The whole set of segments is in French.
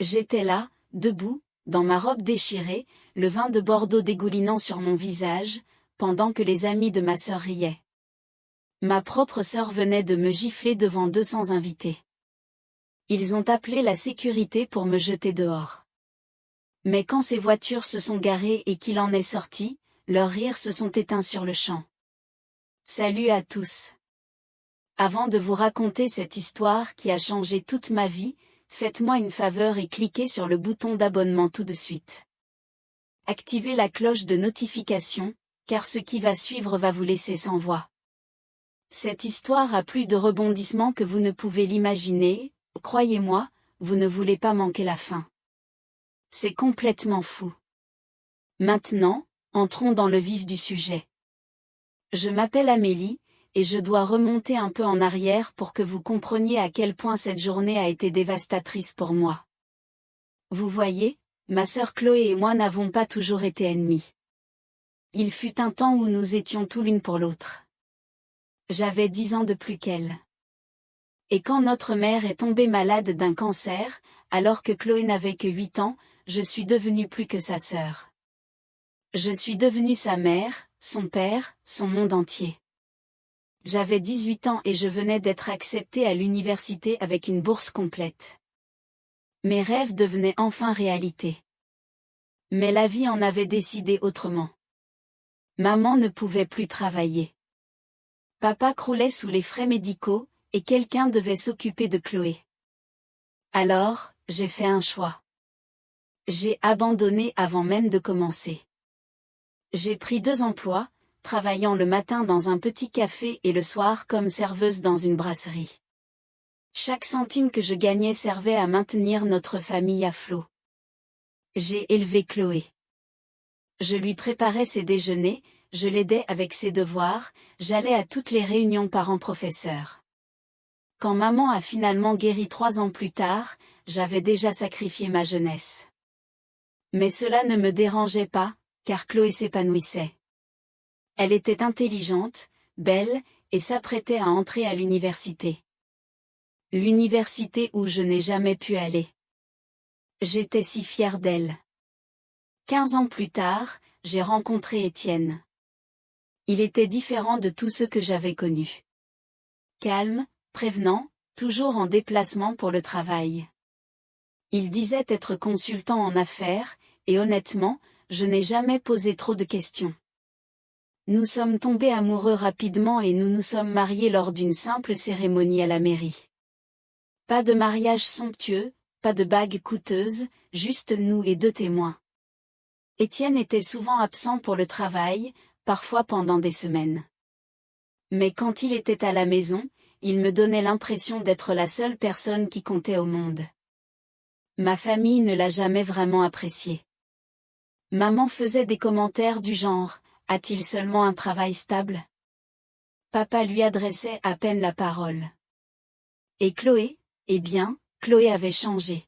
J'étais là, debout, dans ma robe déchirée, le vin de Bordeaux dégoulinant sur mon visage, pendant que les amis de ma sœur riaient. Ma propre sœur venait de me gifler devant 200 invités. Ils ont appelé la sécurité pour me jeter dehors. Mais quand ces voitures se sont garées et qu'il en est sorti, leurs rires se sont éteints sur le champ. Salut à tous. Avant de vous raconter cette histoire qui a changé toute ma vie, faites-moi une faveur et cliquez sur le bouton d'abonnement tout de suite. Activez la cloche de notification, car ce qui va suivre va vous laisser sans voix. Cette histoire a plus de rebondissements que vous ne pouvez l'imaginer, croyez-moi, vous ne voulez pas manquer la fin. C'est complètement fou. Maintenant, entrons dans le vif du sujet. Je m'appelle Amélie, et je dois remonter un peu en arrière pour que vous compreniez à quel point cette journée a été dévastatrice pour moi. Vous voyez, ma sœur Chloé et moi n'avons pas toujours été ennemies. Il fut un temps où nous étions tout l'une pour l'autre. J'avais 10 ans de plus qu'elle. Et quand notre mère est tombée malade d'un cancer, alors que Chloé n'avait que 8 ans, je suis devenue plus que sa sœur. Je suis devenue sa mère, son père, son monde entier. J'avais 18 ans et je venais d'être acceptée à l'université avec une bourse complète. Mes rêves devenaient enfin réalité. Mais la vie en avait décidé autrement. Maman ne pouvait plus travailler. Papa croulait sous les frais médicaux, et quelqu'un devait s'occuper de Chloé. Alors, j'ai fait un choix. J'ai abandonné avant même de commencer. J'ai pris 2 emplois, travaillant le matin dans un petit café et le soir comme serveuse dans une brasserie. Chaque centime que je gagnais servait à maintenir notre famille à flot. J'ai élevé Chloé. Je lui préparais ses déjeuners, je l'aidais avec ses devoirs, j'allais à toutes les réunions parents-professeurs. Quand maman a finalement guéri 3 ans plus tard, j'avais déjà sacrifié ma jeunesse. Mais cela ne me dérangeait pas, car Chloé s'épanouissait. Elle était intelligente, belle, et s'apprêtait à entrer à l'université. L'université où je n'ai jamais pu aller. J'étais si fière d'elle. 15 ans plus tard, j'ai rencontré Étienne. Il était différent de tous ceux que j'avais connus. Calme, prévenant, toujours en déplacement pour le travail. Il disait être consultant en affaires, et honnêtement, je n'ai jamais posé trop de questions. Nous sommes tombés amoureux rapidement et nous nous sommes mariés lors d'une simple cérémonie à la mairie. Pas de mariage somptueux, pas de bague coûteuse, juste nous et 2 témoins. Étienne était souvent absent pour le travail, parfois pendant des semaines. Mais quand il était à la maison, il me donnait l'impression d'être la seule personne qui comptait au monde. Ma famille ne l'a jamais vraiment apprécié. Maman faisait des commentaires du genre: a-t-il seulement un travail stable? Papa lui adressait à peine la parole. Et Chloé? Eh bien, Chloé avait changé.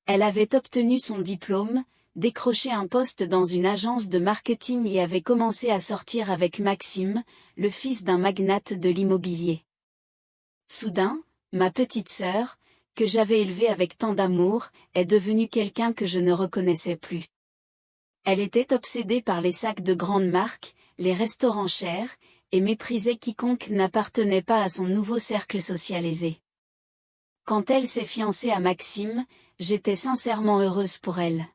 Elle avait obtenu son diplôme, décroché un poste dans une agence de marketing et avait commencé à sortir avec Maxime, le fils d'un magnate de l'immobilier. Soudain, ma petite sœur, que j'avais élevée avec tant d'amour, est devenue quelqu'un que je ne reconnaissais plus. Elle était obsédée par les sacs de grandes marques, les restaurants chers, et méprisait quiconque n'appartenait pas à son nouveau cercle socialisé. Quand elle s'est fiancée à Maxime, j'étais sincèrement heureuse pour elle.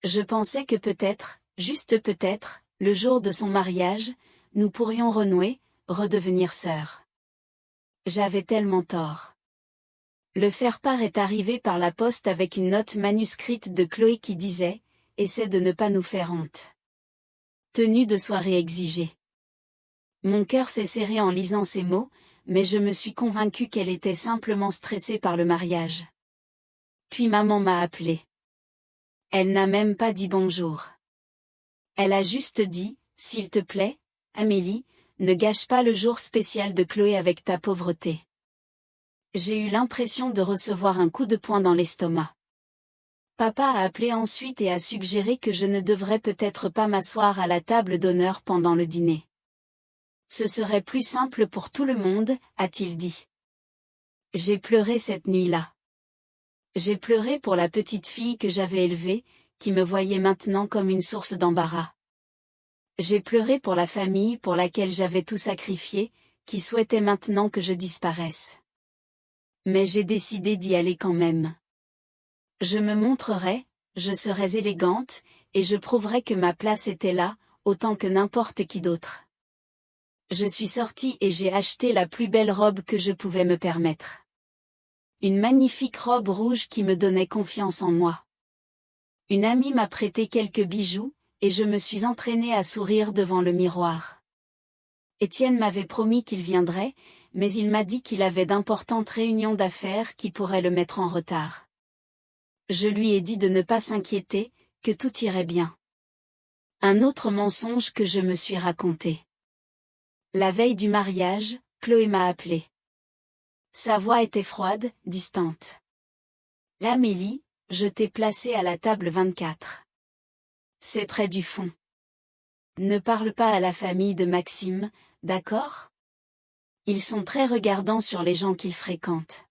Je pensais que peut-être, juste peut-être, le jour de son mariage, nous pourrions renouer, redevenir sœurs. J'avais tellement tort. Le faire-part est arrivé par la poste avec une note manuscrite de Chloé qui disait: essaie de ne pas nous faire honte. Tenue de soirée exigée. Mon cœur s'est serré en lisant ces mots, mais je me suis convaincue qu'elle était simplement stressée par le mariage. Puis maman m'a appelée. Elle n'a même pas dit bonjour. Elle a juste dit: s'il te plaît, Amélie, ne gâche pas le jour spécial de Chloé avec ta pauvreté. J'ai eu l'impression de recevoir un coup de poing dans l'estomac. Papa a appelé ensuite et a suggéré que je ne devrais peut-être pas m'asseoir à la table d'honneur pendant le dîner. Ce serait plus simple pour tout le monde, a-t-il dit. J'ai pleuré cette nuit-là. J'ai pleuré pour la petite fille que j'avais élevée, qui me voyait maintenant comme une source d'embarras. J'ai pleuré pour la famille pour laquelle j'avais tout sacrifié, qui souhaitait maintenant que je disparaisse. Mais j'ai décidé d'y aller quand même. Je me montrerai, je serais élégante, et je prouverai que ma place était là, autant que n'importe qui d'autre. Je suis sortie et j'ai acheté la plus belle robe que je pouvais me permettre. Une magnifique robe rouge qui me donnait confiance en moi. Une amie m'a prêté quelques bijoux, et je me suis entraînée à sourire devant le miroir. Étienne m'avait promis qu'il viendrait, mais il m'a dit qu'il avait d'importantes réunions d'affaires qui pourraient le mettre en retard. Je lui ai dit de ne pas s'inquiéter, que tout irait bien. Un autre mensonge que je me suis raconté. La veille du mariage, Chloé m'a appelé. Sa voix était froide, distante. Amélie, je t'ai placée à la table 24. C'est près du fond. Ne parle pas à la famille de Maxime, d'accord? Ils sont très regardants sur les gens qu'ils fréquentent.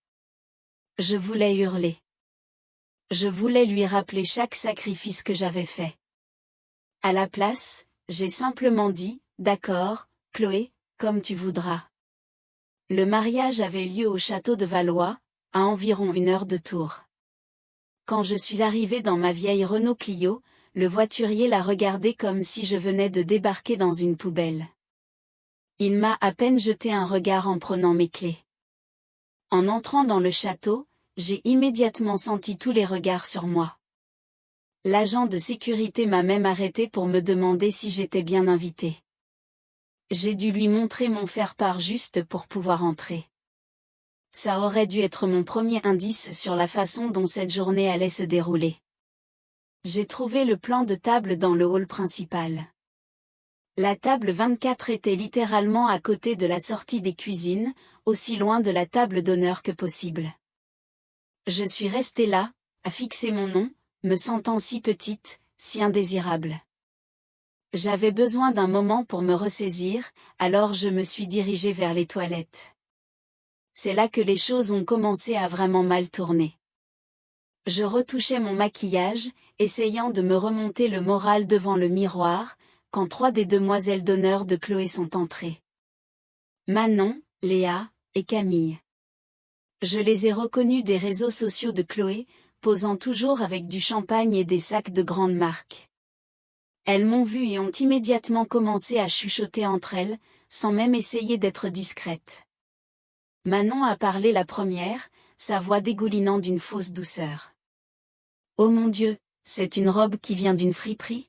Je voulais hurler. Je voulais lui rappeler chaque sacrifice que j'avais fait. À la place, j'ai simplement dit, d'accord, Chloé, comme tu voudras. Le mariage avait lieu au château de Valois, à environ 1 heure de Tours. Quand je suis arrivée dans ma vieille Renault Clio, le voiturier l'a regardé comme si je venais de débarquer dans une poubelle. Il m'a à peine jeté un regard en prenant mes clés. En entrant dans le château, j'ai immédiatement senti tous les regards sur moi. L'agent de sécurité m'a même arrêté pour me demander si j'étais bien invitée. J'ai dû lui montrer mon faire-part juste pour pouvoir entrer. Ça aurait dû être mon premier indice sur la façon dont cette journée allait se dérouler. J'ai trouvé le plan de table dans le hall principal. La table 24 était littéralement à côté de la sortie des cuisines, aussi loin de la table d'honneur que possible. Je suis restée là, à fixer mon nom, me sentant si petite, si indésirable. J'avais besoin d'un moment pour me ressaisir, alors je me suis dirigée vers les toilettes. C'est là que les choses ont commencé à vraiment mal tourner. Je retouchais mon maquillage, essayant de me remonter le moral devant le miroir, quand 3 des demoiselles d'honneur de Chloé sont entrées. Manon, Léa, et Camille. Je les ai reconnues des réseaux sociaux de Chloé, posant toujours avec du champagne et des sacs de grande marque. Elles m'ont vue et ont immédiatement commencé à chuchoter entre elles, sans même essayer d'être discrètes. Manon a parlé la première, sa voix dégoulinant d'une fausse douceur. « Oh mon Dieu, c'est une robe qui vient d'une friperie ?»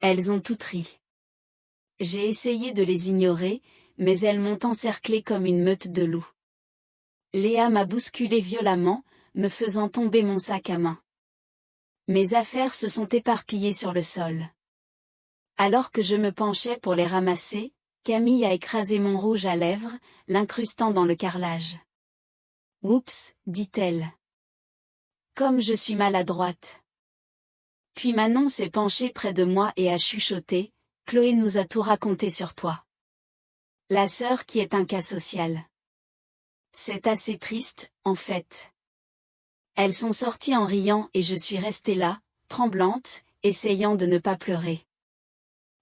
Elles ont toutes ri. J'ai essayé de les ignorer, mais elles m'ont encerclée comme une meute de loups. Léa m'a bousculée violemment, me faisant tomber mon sac à main. Mes affaires se sont éparpillées sur le sol. Alors que je me penchais pour les ramasser, Camille a écrasé mon rouge à lèvres, l'incrustant dans le carrelage. « Oups, dit-elle. Comme je suis maladroite. » Puis Manon s'est penchée près de moi et a chuchoté, « Chloé nous a tout raconté sur toi. La sœur qui est un cas social. » C'est assez triste, en fait. Elles sont sorties en riant et je suis restée là, tremblante, essayant de ne pas pleurer.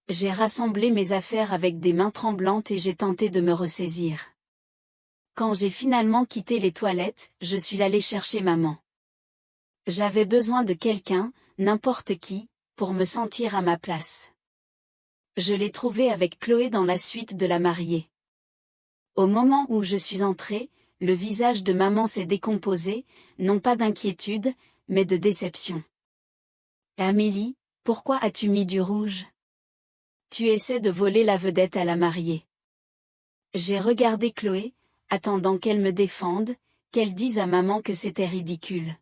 J'ai rassemblé mes affaires avec des mains tremblantes et j'ai tenté de me ressaisir. Quand j'ai finalement quitté les toilettes, je suis allée chercher maman. J'avais besoin de quelqu'un, n'importe qui, pour me sentir à ma place. Je l'ai trouvée avec Chloé dans la suite de la mariée. Au moment où je suis entrée, le visage de maman s'est décomposé, non pas d'inquiétude, mais de déception. « Amélie, pourquoi as-tu mis du rouge ? Tu essaies de voler la vedette à la mariée. » J'ai regardé Chloé, attendant qu'elle me défende, qu'elle dise à maman que c'était ridicule.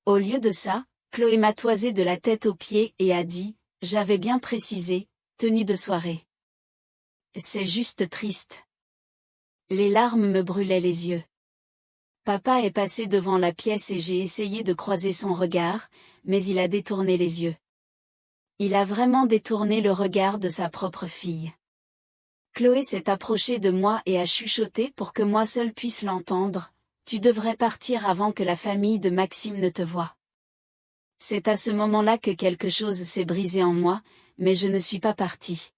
Au lieu de ça, Chloé m'a toisé de la tête aux pieds et a dit, j'avais bien précisé, tenue de soirée. C'est juste triste. Les larmes me brûlaient les yeux. Papa est passé devant la pièce et j'ai essayé de croiser son regard, mais il a détourné les yeux. Il a vraiment détourné le regard de sa propre fille. Chloé s'est approchée de moi et a chuchoté pour que moi seule puisse l'entendre. Tu devrais partir avant que la famille de Maxime ne te voie. C'est à ce moment-là que quelque chose s'est brisé en moi, mais je ne suis pas partie.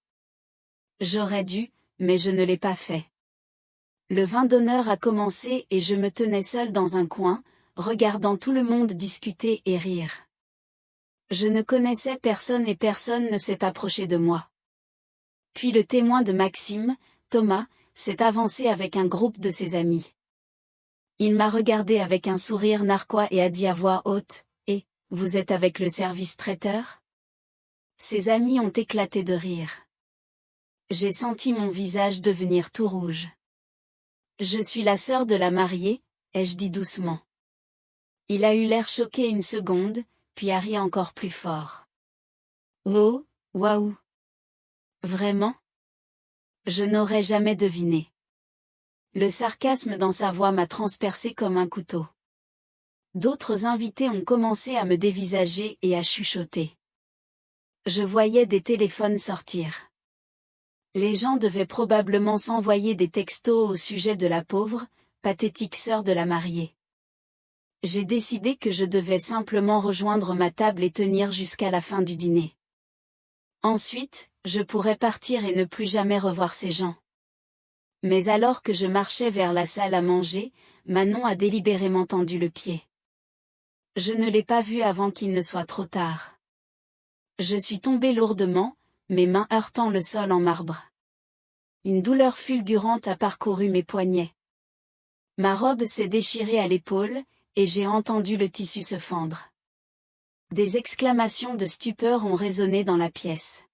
J'aurais dû, mais je ne l'ai pas fait. Le vin d'honneur a commencé et je me tenais seule dans un coin, regardant tout le monde discuter et rire. Je ne connaissais personne et personne ne s'est approché de moi. Puis le témoin de Maxime, Thomas, s'est avancé avec un groupe de ses amis. Il m'a regardé avec un sourire narquois et a dit à voix haute, « Eh, vous êtes avec le service traiteur ?» Ses amis ont éclaté de rire. J'ai senti mon visage devenir tout rouge. « Je suis la sœur de la mariée, » ai-je dit doucement. Il a eu l'air choqué une seconde, puis a ri encore plus fort. « Oh, waouh! Vraiment? Je n'aurais jamais deviné. » Le sarcasme dans sa voix m'a transpercé comme un couteau. D'autres invités ont commencé à me dévisager et à chuchoter. Je voyais des téléphones sortir. Les gens devaient probablement s'envoyer des textos au sujet de la pauvre, pathétique sœur de la mariée. J'ai décidé que je devais simplement rejoindre ma table et tenir jusqu'à la fin du dîner. Ensuite, je pourrais partir et ne plus jamais revoir ces gens. Mais alors que je marchais vers la salle à manger, Manon a délibérément tendu le pied. Je ne l'ai pas vu avant qu'il ne soit trop tard. Je suis tombée lourdement, mes mains heurtant le sol en marbre. Une douleur fulgurante a parcouru mes poignets. Ma robe s'est déchirée à l'épaule, et j'ai entendu le tissu se fendre. Des exclamations de stupeur ont résonné dans la pièce.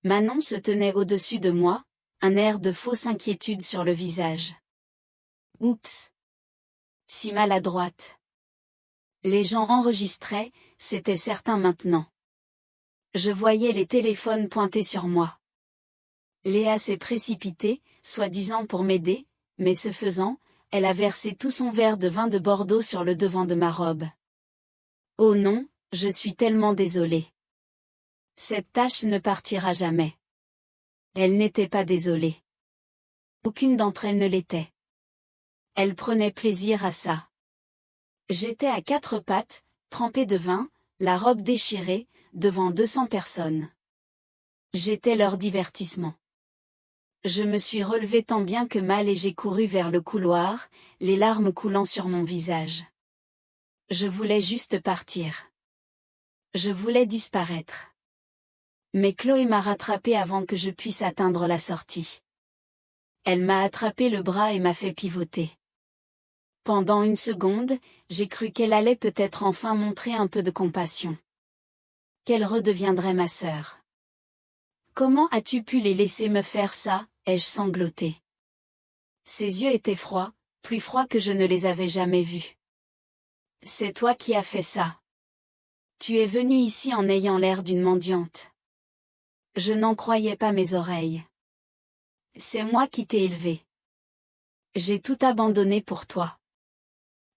Manon se tenait au-dessus de moi, un air de fausse inquiétude sur le visage. Oups! Si maladroite. Les gens enregistraient, c'était certain maintenant. Je voyais les téléphones pointés sur moi. Léa s'est précipitée, soi-disant pour m'aider, mais ce faisant, elle a versé tout son verre de vin de Bordeaux sur le devant de ma robe. Oh non, je suis tellement désolée. Cette tache ne partira jamais. Elle n'était pas désolée. Aucune d'entre elles ne l'était. Elle prenait plaisir à ça. J'étais à quatre pattes, trempée de vin, la robe déchirée, devant 200 personnes. J'étais leur divertissement. Je me suis relevée tant bien que mal et j'ai couru vers le couloir, les larmes coulant sur mon visage. Je voulais juste partir. Je voulais disparaître. Mais Chloé m'a rattrapée avant que je puisse atteindre la sortie. Elle m'a attrapé le bras et m'a fait pivoter. Pendant une seconde, j'ai cru qu'elle allait peut-être enfin montrer un peu de compassion. Qu'elle redeviendrait ma sœur. Comment as-tu pu les laisser me faire ça, ai-je sangloté. Ses yeux étaient froids, plus froids que je ne les avais jamais vus. C'est toi qui as fait ça. Tu es venue ici en ayant l'air d'une mendiante. Je n'en croyais pas mes oreilles. C'est moi qui t'ai élevée. J'ai tout abandonné pour toi.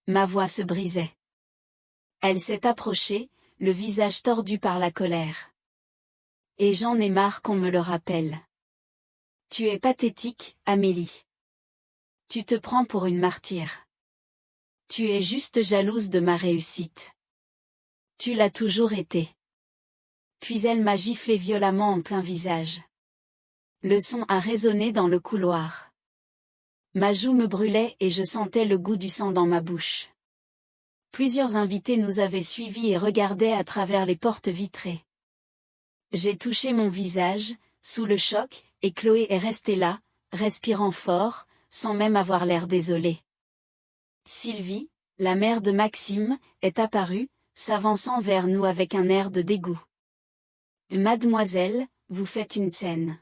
Ma voix se brisait. Elle s'est approchée, le visage tordu par la colère. Et j'en ai marre qu'on me le rappelle. Tu es pathétique, Amélie. Tu te prends pour une martyre. Tu es juste jalouse de ma réussite. Tu l'as toujours été. Puis elle m'a giflé violemment en plein visage. Le son a résonné dans le couloir. Ma joue me brûlait et je sentais le goût du sang dans ma bouche. Plusieurs invités nous avaient suivis et regardaient à travers les portes vitrées. J'ai touché mon visage, sous le choc, et Chloé est restée là, respirant fort, sans même avoir l'air désolée. Sylvie, la mère de Maxime, est apparue, s'avançant vers nous avec un air de dégoût. « Mademoiselle, vous faites une scène. »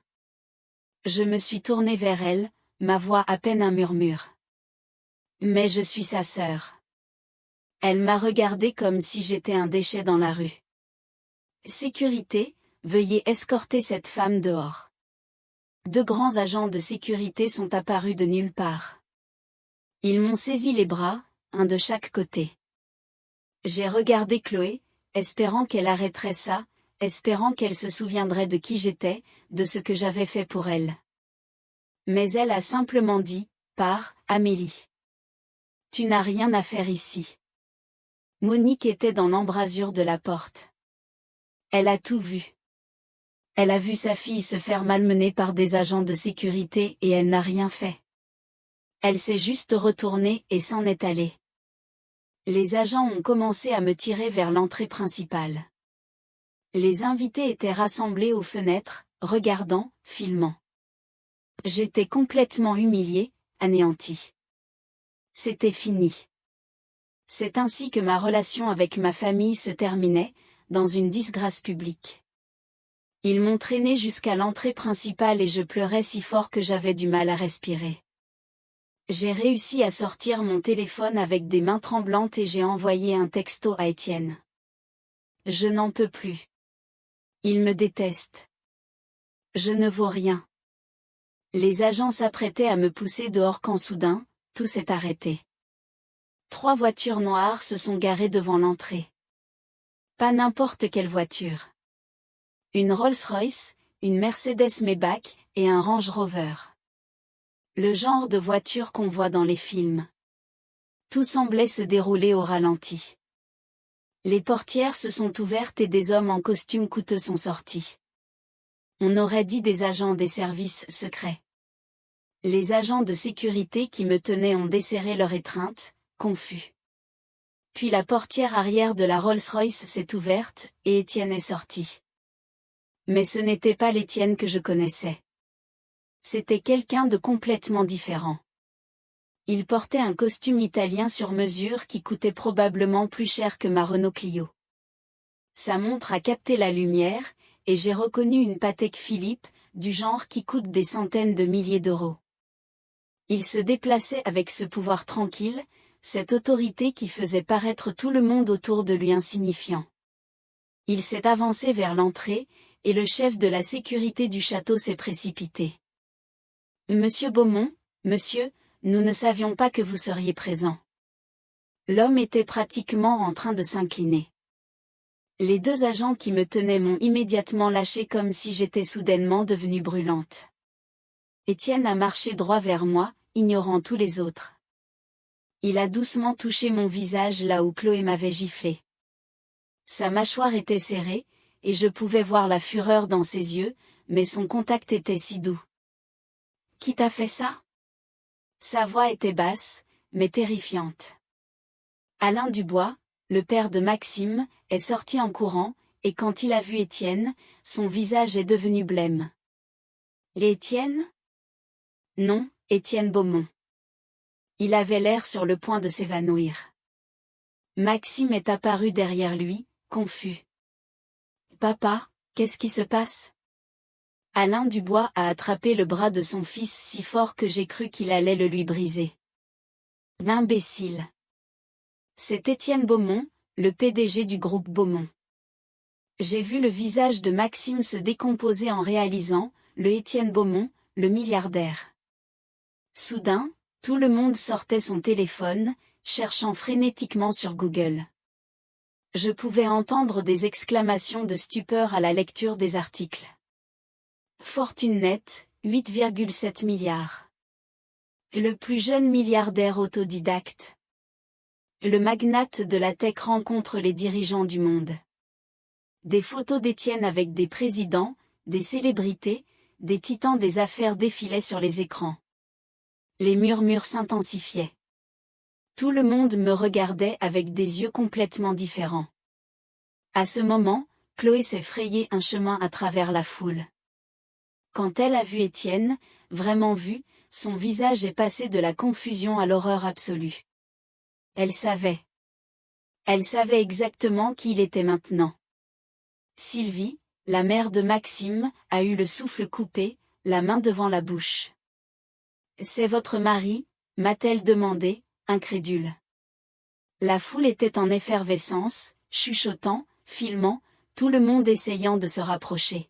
Je me suis tournée vers elle, ma voix à peine un murmure. « Mais je suis sa sœur. » Elle m'a regardée comme si j'étais un déchet dans la rue. « Sécurité, veuillez escorter cette femme dehors. » Deux grands agents de sécurité sont apparus de nulle part. Ils m'ont saisi les bras, un de chaque côté. J'ai regardé Chloé, espérant qu'elle arrêterait ça, espérant qu'elle se souviendrait de qui j'étais, de ce que j'avais fait pour elle. Mais elle a simplement dit, « Pars, Amélie. » Tu n'as rien à faire ici. Monique était dans l'embrasure de la porte. Elle a tout vu. Elle a vu sa fille se faire malmener par des agents de sécurité et elle n'a rien fait. Elle s'est juste retournée et s'en est allée. Les agents ont commencé à me tirer vers l'entrée principale. Les invités étaient rassemblés aux fenêtres, regardant, filmant. J'étais complètement humiliée, anéantie. C'était fini. C'est ainsi que ma relation avec ma famille se terminait, dans une disgrâce publique. Ils m'ont traînée jusqu'à l'entrée principale et je pleurais si fort que j'avais du mal à respirer. J'ai réussi à sortir mon téléphone avec des mains tremblantes et j'ai envoyé un texto à Étienne. Je n'en peux plus. Il me déteste. Je ne vaux rien. Les agents s'apprêtaient à me pousser dehors quand soudain, tout s'est arrêté. 3 voitures noires se sont garées devant l'entrée. Pas n'importe quelle voiture. Une Rolls-Royce, une Mercedes-Maybach et un Range Rover. Le genre de voiture qu'on voit dans les films. Tout semblait se dérouler au ralenti. Les portières se sont ouvertes et des hommes en costume coûteux sont sortis. On aurait dit des agents des services secrets. Les agents de sécurité qui me tenaient ont desserré leur étreinte, confus. Puis la portière arrière de la Rolls-Royce s'est ouverte, et Étienne est sorti. Mais ce n'était pas l'Étienne que je connaissais. C'était quelqu'un de complètement différent. Il portait un costume italien sur mesure qui coûtait probablement plus cher que ma Renault Clio. Sa montre a capté la lumière, et j'ai reconnu une Patek Philippe, du genre qui coûte des centaines de milliers d'euros. Il se déplaçait avec ce pouvoir tranquille, cette autorité qui faisait paraître tout le monde autour de lui insignifiant. Il s'est avancé vers l'entrée, et le chef de la sécurité du château s'est précipité. « Monsieur Beaumont, monsieur, nous ne savions pas que vous seriez présent. » L'homme était pratiquement en train de s'incliner. Les 2 agents qui me tenaient m'ont immédiatement lâché comme si j'étais soudainement devenue brûlante. Étienne a marché droit vers moi, ignorant tous les autres. Il a doucement touché mon visage là où Chloé m'avait giflé. Sa mâchoire était serrée, et je pouvais voir la fureur dans ses yeux, mais son contact était si doux. « Qui t'a fait ça ?» Sa voix était basse, mais terrifiante. Alain Dubois, le père de Maxime, est sorti en courant, et quand il a vu Étienne, son visage est devenu blême. « Étienne ?» Non, Étienne Beaumont. Il avait l'air sur le point de s'évanouir. Maxime est apparu derrière lui, confus. « Papa, qu'est-ce qui se passe ?» Alain Dubois a attrapé le bras de son fils si fort que j'ai cru qu'il allait le lui briser. L'imbécile. C'est Étienne Beaumont, le PDG du groupe Beaumont. J'ai vu le visage de Maxime se décomposer en réalisant, le Étienne Beaumont, le milliardaire. Soudain, tout le monde sortait son téléphone, cherchant frénétiquement sur Google. Je pouvais entendre des exclamations de stupeur à la lecture des articles. Fortune nette, 8,7 milliards. Le plus jeune milliardaire autodidacte. Le magnate de la tech rencontre les dirigeants du monde. Des photos d'Étienne avec des présidents, des célébrités, des titans des affaires défilaient sur les écrans. Les murmures s'intensifiaient. Tout le monde me regardait avec des yeux complètement différents. À ce moment, Chloé s'est frayé un chemin à travers la foule. Quand elle a vu Étienne, vraiment vu, son visage est passé de la confusion à l'horreur absolue. Elle savait. Elle savait exactement qui il était maintenant. Sylvie, la mère de Maxime, a eu le souffle coupé, la main devant la bouche. « C'est votre mari ?» m'a-t-elle demandé, incrédule. La foule était en effervescence, chuchotant, filmant, tout le monde essayant de se rapprocher.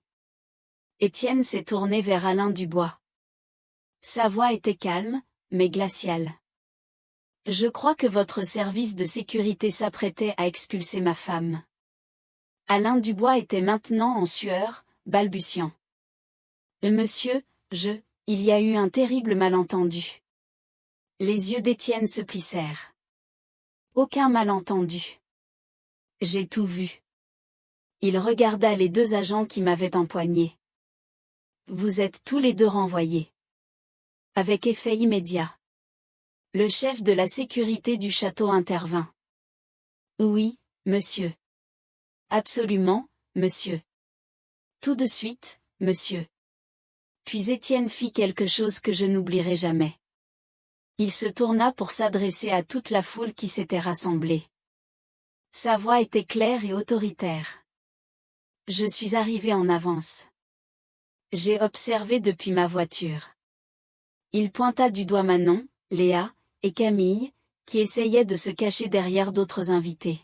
Étienne s'est tourné vers Alain Dubois. Sa voix était calme, mais glaciale. « Je crois que votre service de sécurité s'apprêtait à expulser ma femme. » Alain Dubois était maintenant en sueur, balbutiant. « Monsieur, il y a eu un terrible malentendu. » Les yeux d'Étienne se plissèrent. Aucun malentendu. J'ai tout vu. Il regarda les deux agents qui m'avaient empoigné. Vous êtes tous les deux renvoyés. Avec effet immédiat. Le chef de la sécurité du château intervint. Oui, monsieur. Absolument, monsieur. Tout de suite, monsieur. Puis Étienne fit quelque chose que je n'oublierai jamais. Il se tourna pour s'adresser à toute la foule qui s'était rassemblée. Sa voix était claire et autoritaire. Je suis arrivé en avance. J'ai observé depuis ma voiture. Il pointa du doigt Manon, Léa, et Camille, qui essayaient de se cacher derrière d'autres invités.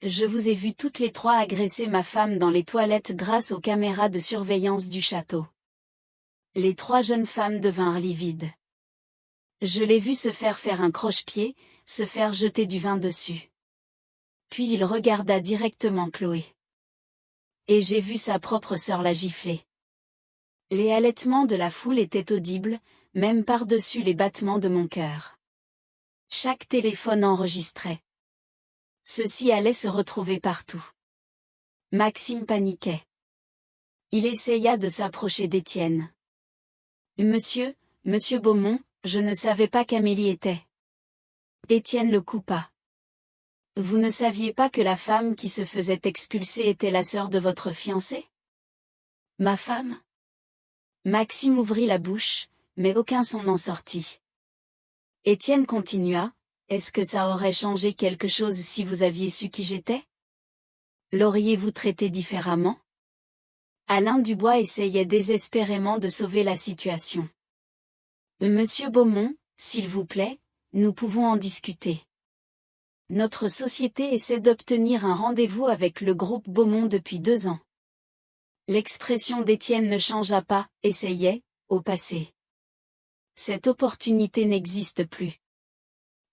Je vous ai vues toutes les trois agresser ma femme dans les toilettes grâce aux caméras de surveillance du château. Les trois jeunes femmes devinrent livides. Je l'ai vu se faire un croche-pied, se faire jeter du vin dessus. Puis il regarda directement Chloé. Et j'ai vu sa propre sœur la gifler. Les halètements de la foule étaient audibles, même par-dessus les battements de mon cœur. Chaque téléphone enregistrait. Ceci allait se retrouver partout. Maxime paniquait. Il essaya de s'approcher d'Étienne. Monsieur Beaumont, je ne savais pas qu'Amélie était. Étienne le coupa. Vous ne saviez pas que la femme qui se faisait expulser était la sœur de votre fiancé? Ma femme? Maxime ouvrit la bouche, mais aucun son n'en sortit. Étienne continua. Est-ce que ça aurait changé quelque chose si vous aviez su qui j'étais? L'auriez-vous traité différemment? Alain Dubois essayait désespérément de sauver la situation. Monsieur Beaumont, s'il vous plaît, nous pouvons en discuter. Notre société essaie d'obtenir un rendez-vous avec le groupe Beaumont depuis 2 ans. L'expression d'Étienne ne changea pas, essayait, au passé. Cette opportunité n'existe plus.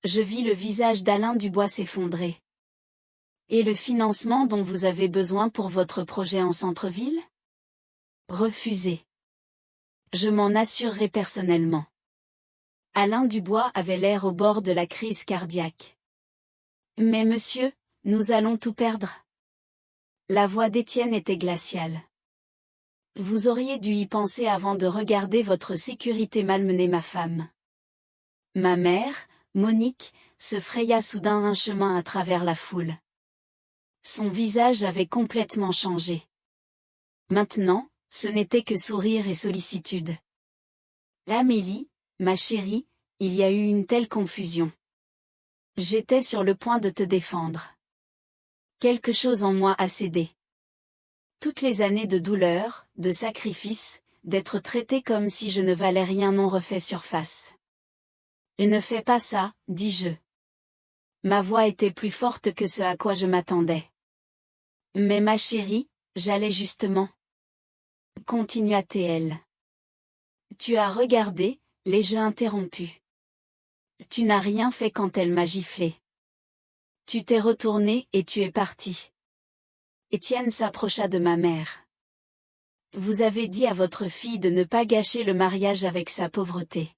Je vis le visage d'Alain Dubois s'effondrer. Et le financement dont vous avez besoin pour votre projet en centre-ville? Refusé. Je m'en assurerai personnellement. Alain Dubois avait l'air au bord de la crise cardiaque. Mais monsieur, nous allons tout perdre. La voix d'Étienne était glaciale. Vous auriez dû y penser avant de regarder votre sécurité malmener ma femme. Ma mère, Monique, se fraya soudain un chemin à travers la foule. Son visage avait complètement changé. Maintenant, ce n'était que sourire et sollicitude. Amélie, ma chérie, il y a eu une telle confusion. J'étais sur le point de te défendre. Quelque chose en moi a cédé. Toutes les années de douleur, de sacrifice, d'être traité comme si je ne valais rien n'ont refait surface. Et ne fais pas ça, dis-je. Ma voix était plus forte que ce à quoi je m'attendais. Mais ma chérie, j'allais justement. Continua-t-elle. Tu as regardé, les jeux interrompus. Tu n'as rien fait quand elle m'a giflé. Tu t'es retourné et tu es parti. Étienne s'approcha de ma mère. Vous avez dit à votre fille de ne pas gâcher le mariage avec sa pauvreté.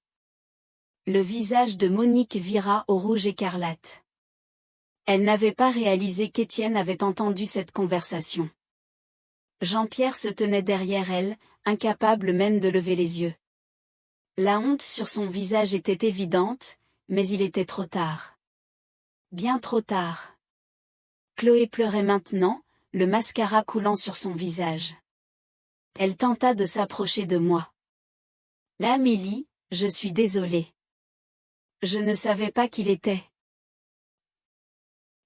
Le visage de Monique vira au rouge écarlate. Elle n'avait pas réalisé qu'Étienne avait entendu cette conversation. Jean-Pierre se tenait derrière elle, incapable même de lever les yeux. La honte sur son visage était évidente, mais il était trop tard. Bien trop tard. Chloé pleurait maintenant, le mascara coulant sur son visage. Elle tenta de s'approcher de moi. Amélie, je suis désolée. Je ne savais pas qu'il était.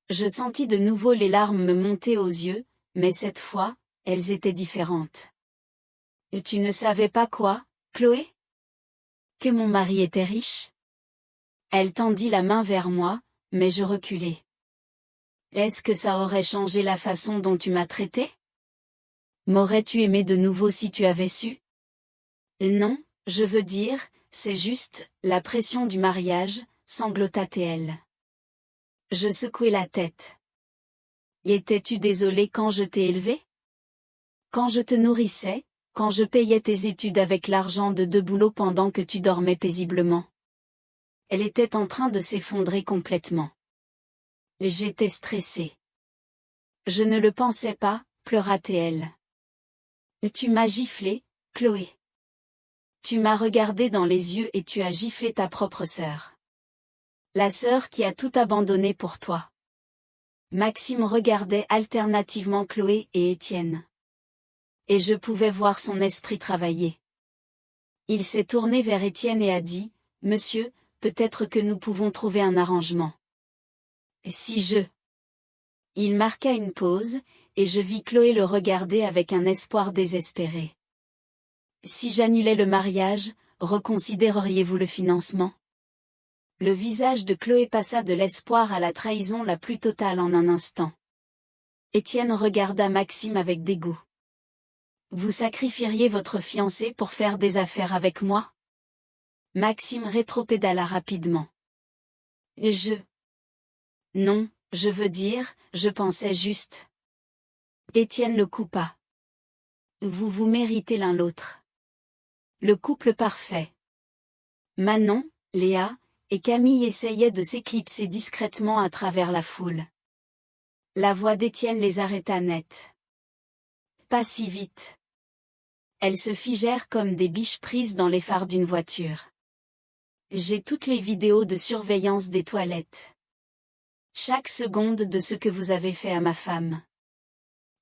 Je sentis de nouveau les larmes me monter aux yeux, mais cette fois, elles étaient différentes. Et tu ne savais pas quoi, Chloé? Que mon mari était riche? Elle tendit la main vers moi, mais je reculai. Est-ce que ça aurait changé la façon dont tu m'as traité? M'aurais-tu aimé de nouveau si tu avais su? Non, je veux dire, c'est juste, la pression du mariage, sanglota-t-elle. Je secouai la tête. Étais-tu désolée quand je t'ai élevée? Quand je te nourrissais, quand je payais tes études avec l'argent de 2 boulots pendant que tu dormais paisiblement? Elle était en train de s'effondrer complètement. J'étais stressée. Je ne le pensais pas, pleura-t-elle. Tu m'as giflé, Chloé. Tu m'as regardé dans les yeux et tu as giflé ta propre sœur. La sœur qui a tout abandonné pour toi. Maxime regardait alternativement Chloé et Étienne. Et je pouvais voir son esprit travailler. Il s'est tourné vers Étienne et a dit, « Monsieur, peut-être que nous pouvons trouver un arrangement. » Si je... Il marqua une pause, et je vis Chloé le regarder avec un espoir désespéré. Si j'annulais le mariage, reconsidéreriez-vous le financement? Le visage de Chloé passa de l'espoir à la trahison la plus totale en un instant. Étienne regarda Maxime avec dégoût. Vous sacrifieriez votre fiancé pour faire des affaires avec moi? Maxime rétropédala rapidement. Non, je veux dire, je pensais juste. Étienne le coupa. Vous méritez l'un l'autre. Le couple parfait. Manon, Léa et Camille essayaient de s'éclipser discrètement à travers la foule. La voix d'Étienne les arrêta net. Pas si vite. Elles se figèrent comme des biches prises dans les phares d'une voiture. J'ai toutes les vidéos de surveillance des toilettes. Chaque seconde de ce que vous avez fait à ma femme.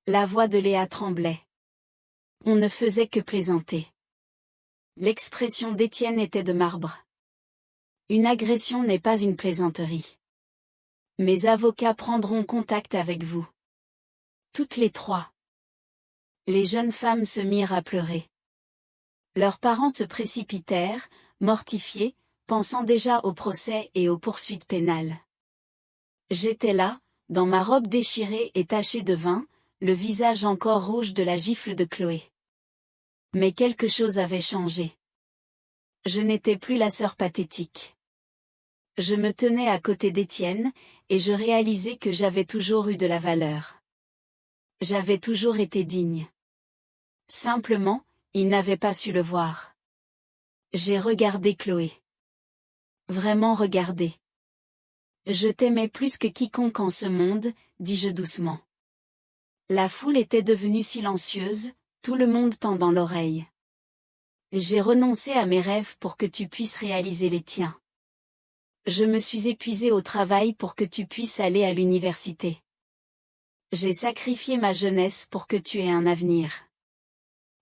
La voix de Léa tremblait. On ne faisait que plaisanter. L'expression d'Étienne était de marbre. Une agression n'est pas une plaisanterie. Mes avocats prendront contact avec vous. Toutes les trois. Les jeunes femmes se mirent à pleurer. Leurs parents se précipitèrent, mortifiés, pensant déjà au procès et aux poursuites pénales. J'étais là, dans ma robe déchirée et tachée de vin, le visage encore rouge de la gifle de Chloé. Mais quelque chose avait changé. Je n'étais plus la sœur pathétique. Je me tenais à côté d'Étienne, et je réalisais que j'avais toujours eu de la valeur. J'avais toujours été digne. Simplement, il n'avait pas su le voir. J'ai regardé Chloé. Vraiment regardé. Je t'aimais plus que quiconque en ce monde, dis-je doucement. La foule était devenue silencieuse, tout le monde tendant l'oreille. J'ai renoncé à mes rêves pour que tu puisses réaliser les tiens. Je me suis épuisée au travail pour que tu puisses aller à l'université. J'ai sacrifié ma jeunesse pour que tu aies un avenir.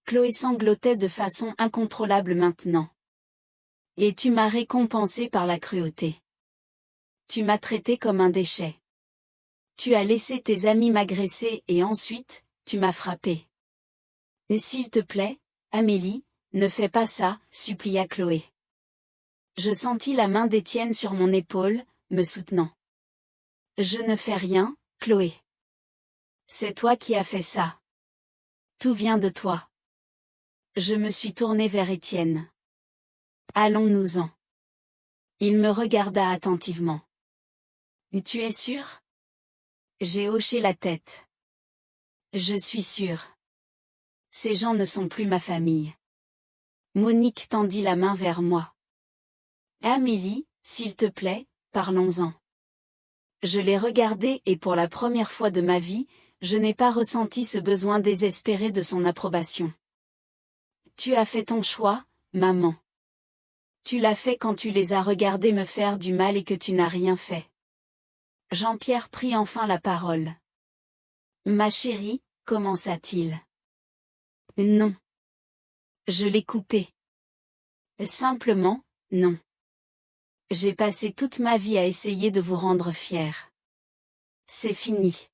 Chloé sanglotait de façon incontrôlable maintenant. Et tu m'as récompensé par la cruauté. Tu m'as traité comme un déchet. Tu as laissé tes amis m'agresser et ensuite, tu m'as frappé. Et s'il te plaît, Amélie, ne fais pas ça, supplia Chloé. Je sentis la main d'Étienne sur mon épaule, me soutenant. Je ne fais rien, Chloé. C'est toi qui as fait ça. Tout vient de toi. Je me suis tournée vers Étienne. Allons-nous-en. Il me regarda attentivement. Tu es sûr? J'ai hoché la tête. Je suis sûre. Ces gens ne sont plus ma famille. Monique tendit la main vers moi. Amélie, s'il te plaît, parlons-en. Je l'ai regardé et pour la première fois de ma vie, je n'ai pas ressenti ce besoin désespéré de son approbation. Tu as fait ton choix, maman. Tu l'as fait quand tu les as regardés me faire du mal et que tu n'as rien fait. Jean-Pierre prit enfin la parole. Ma chérie, commença-t-il. Non. Je l'ai coupé. Simplement, non. J'ai passé toute ma vie à essayer de vous rendre fiers. C'est fini.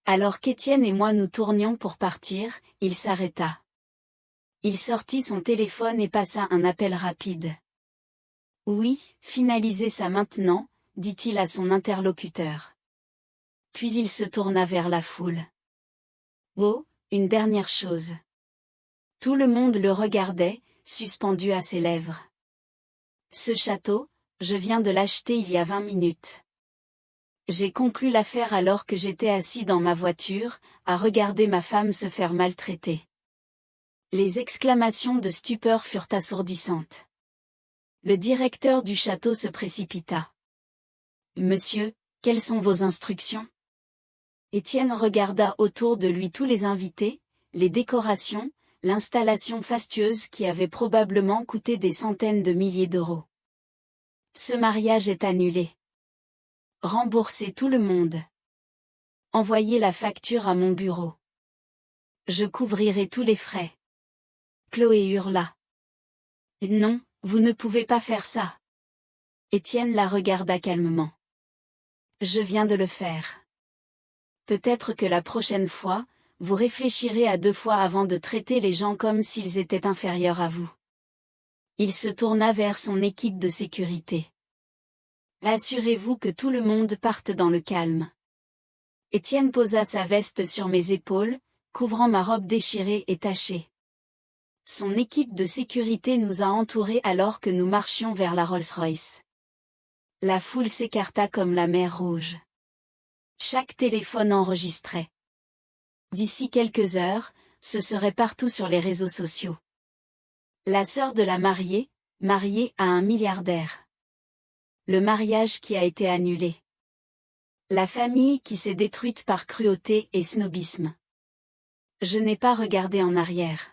Alors qu'Étienne et moi nous tournions pour partir, il s'arrêta. Il sortit son téléphone et passa un appel rapide. Oui, finalisez ça maintenant, dit-il à son interlocuteur. Puis il se tourna vers la foule. Oh, une dernière chose. Tout le monde le regardait, suspendu à ses lèvres. Ce château, je viens de l'acheter il y a 20 minutes. J'ai conclu l'affaire alors que j'étais assis dans ma voiture, à regarder ma femme se faire maltraiter. Les exclamations de stupeur furent assourdissantes. Le directeur du château se précipita. Monsieur, quelles sont vos instructions? Étienne regarda autour de lui tous les invités, les décorations, l'installation fastueuse qui avait probablement coûté des centaines de milliers d'euros. Ce mariage est annulé. Remboursez tout le monde. Envoyez la facture à mon bureau. Je couvrirai tous les frais. Chloé hurla. Non, vous ne pouvez pas faire ça. Étienne la regarda calmement. Je viens de le faire. Peut-être que la prochaine fois, vous réfléchirez à 2 fois avant de traiter les gens comme s'ils étaient inférieurs à vous. Il se tourna vers son équipe de sécurité. Assurez-vous que tout le monde parte dans le calme. Étienne posa sa veste sur mes épaules, couvrant ma robe déchirée et tachée. Son équipe de sécurité nous a entourés alors que nous marchions vers la Rolls-Royce. La foule s'écarta comme la mer Rouge. Chaque téléphone enregistrait. D'ici quelques heures, ce serait partout sur les réseaux sociaux. La sœur de la mariée à un milliardaire. Le mariage qui a été annulé. La famille qui s'est détruite par cruauté et snobisme. Je n'ai pas regardé en arrière.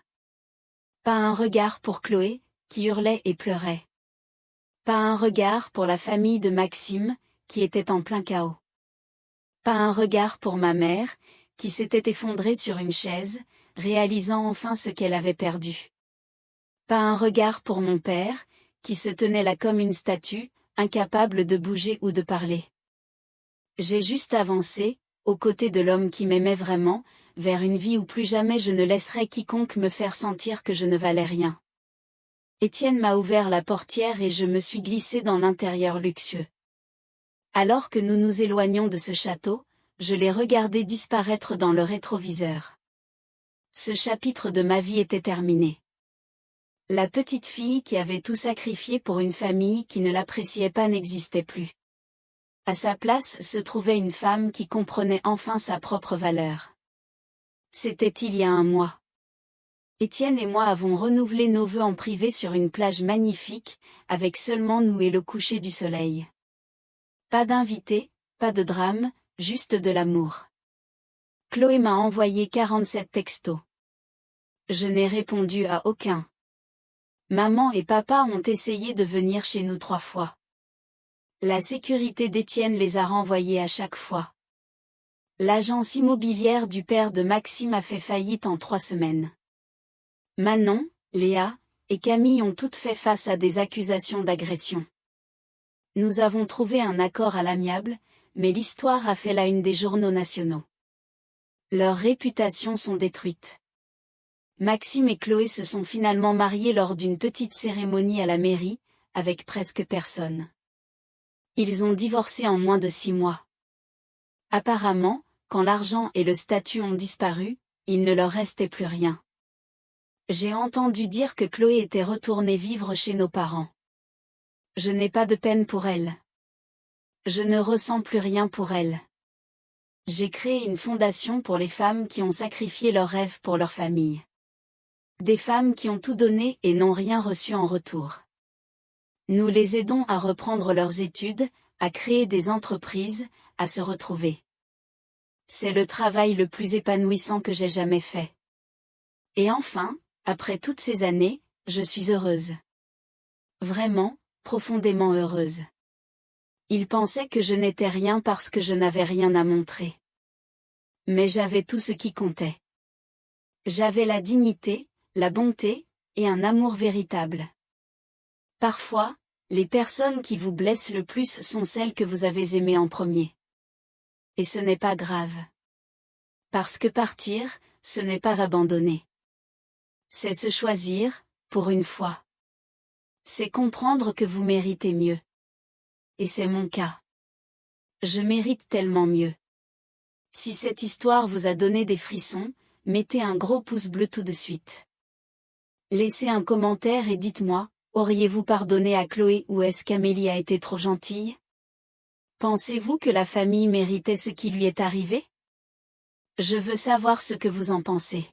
Pas un regard pour Chloé, qui hurlait et pleurait. Pas un regard pour la famille de Maxime, qui était en plein chaos. Pas un regard pour ma mère, qui s'était effondrée sur une chaise, réalisant enfin ce qu'elle avait perdu. Pas un regard pour mon père, qui se tenait là comme une statue, incapable de bouger ou de parler. J'ai juste avancé, aux côtés de l'homme qui m'aimait vraiment, vers une vie où plus jamais je ne laisserai quiconque me faire sentir que je ne valais rien. Étienne m'a ouvert la portière et je me suis glissé dans l'intérieur luxueux. Alors que nous nous éloignions de ce château, je l'ai regardé disparaître dans le rétroviseur. Ce chapitre de ma vie était terminé. La petite fille qui avait tout sacrifié pour une famille qui ne l'appréciait pas n'existait plus. À sa place se trouvait une femme qui comprenait enfin sa propre valeur. C'était il y a 1 mois. Étienne et moi avons renouvelé nos vœux en privé sur une plage magnifique, avec seulement nous et le coucher du soleil. Pas d'invités, pas de drame, juste de l'amour. Chloé m'a envoyé 47 textos. Je n'ai répondu à aucun. Maman et papa ont essayé de venir chez nous 3 fois. La sécurité d'Étienne les a renvoyés à chaque fois. L'agence immobilière du père de Maxime a fait faillite en 3 semaines. Manon, Léa et Camille ont toutes fait face à des accusations d'agression. Nous avons trouvé un accord à l'amiable, mais l'histoire a fait la une des journaux nationaux. Leurs réputations sont détruites. Maxime et Chloé se sont finalement mariés lors d'une petite cérémonie à la mairie, avec presque personne. Ils ont divorcé en moins de 6 mois. Apparemment, quand l'argent et le statut ont disparu, il ne leur restait plus rien. J'ai entendu dire que Chloé était retournée vivre chez nos parents. Je n'ai pas de peine pour elle. Je ne ressens plus rien pour elle. J'ai créé une fondation pour les femmes qui ont sacrifié leurs rêves pour leur famille. Des femmes qui ont tout donné et n'ont rien reçu en retour. Nous les aidons à reprendre leurs études, à créer des entreprises, à se retrouver. C'est le travail le plus épanouissant que j'ai jamais fait. Et enfin, après toutes ces années, je suis heureuse. Vraiment, profondément heureuse. Ils pensaient que je n'étais rien parce que je n'avais rien à montrer. Mais j'avais tout ce qui comptait. J'avais la dignité, la bonté, et un amour véritable. Parfois, les personnes qui vous blessent le plus sont celles que vous avez aimées en premier. Et ce n'est pas grave. Parce que partir, ce n'est pas abandonner. C'est se choisir, pour une fois. C'est comprendre que vous méritez mieux. Et c'est mon cas. Je mérite tellement mieux. Si cette histoire vous a donné des frissons, mettez un gros pouce bleu tout de suite. Laissez un commentaire et dites-moi, auriez-vous pardonné à Chloé ou est-ce qu'Amélie a été trop gentille? Pensez-vous que la famille méritait ce qui lui est arrivé? Je veux savoir ce que vous en pensez.